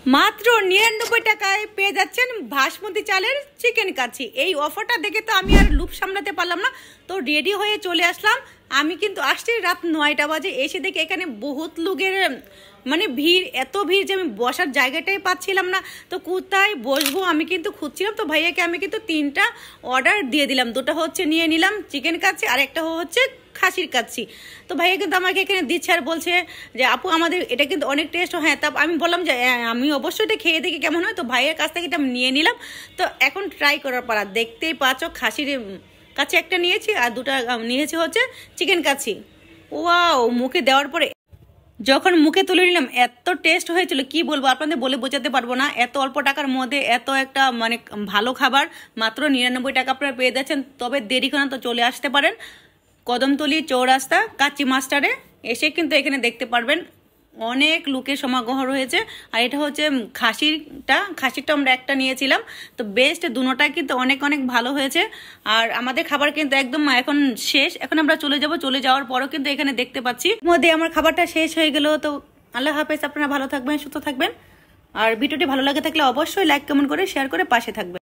মাত্র ৯৯ টাকায় পেয়ে যাচ্ছেন বাসমতি চালের চিকেন কাচ্চি। এই অফারটা দেখে তো আমি আর লুপ সামলাতে পারলাম না, তো রেডি হয়ে চলে আসলাম। আমি কিন্তু আসছি রাত ৯টা বাজে, এসে দেখি এখানে বহুত লোকের মানে ভিড়, এত ভিড় যে আমি বসার জায়গাটাই পাচ্ছিলাম না। তো কোথায় বসবো আমি কিন্তু খুঁজছিলাম। তো ভাইয়াকে আমি কিন্তু ৩টা অর্ডার দিয়ে দিলাম, দুটো হচ্ছে নিয়ে নিলাম চিকেন কাচ্চি আর একটা হচ্ছে খাসির কাচ্চি। তো ভাইয়া কিন্তু আমাকে এখানে দিচ্ছে আর বলছে যে আপু আমাদের এটা কিন্তু অনেক টেস্ট। হ্যাঁ, তা আমি বললাম যে আমি অবশ্যই এটা খেয়ে দেখি কেমন হয়। তো ভাইয়ের কাছ থেকে এটা নিয়ে নিলাম। তো এখন ট্রাই করার পারা, দেখতেই পাচ্ছ খাসির কাছে একটা নিয়েছি আর দুটা নিয়েছি হচ্ছে চিকেন কাচ্চি। ওয়াও, মুখে দেওয়ার পরে যখন মুখে তুলে নিলাম এত টেস্ট হয়েছিল কি বলবো, আপনাদের বলে বোঝাতে পারবো না। এত অল্প টাকার মধ্যে এত একটা মানে ভালো খাবার মাত্র ৯৯ টাকা আপনারা পেয়ে যাচ্ছেন। তবে দেরি করে না, তো চলে আসতে পারেন কদমতলী চৌরাস্তা কাচ্চি মাস্টারে এসে কিন্তু এখানে দেখতে পারবেন অনেক লোকের সমাগম রয়েছে। আর এটা হচ্ছে খাসিরটা আমরা একটা নিয়েছিলাম। তো বেস্ট, দুটোটাই কিন্তু অনেক অনেক ভালো হয়েছে। আর আমাদের খাবার কিন্তু একদম এখন শেষ, এখন আমরা চলে যাব। চলে যাওয়ার পরও কিন্তু এখানে দেখতে পাচ্ছি মধ্যে আমার খাবারটা শেষ হয়ে গেল। তো আল্লাহ হাফেজ, আপনারা ভালো থাকবেন, সুস্থ থাকবেন। আর ভিডিওটি ভালো লাগে থাকলে অবশ্যই লাইক কমেন্ট করে শেয়ার করে পাশে থাকবেন।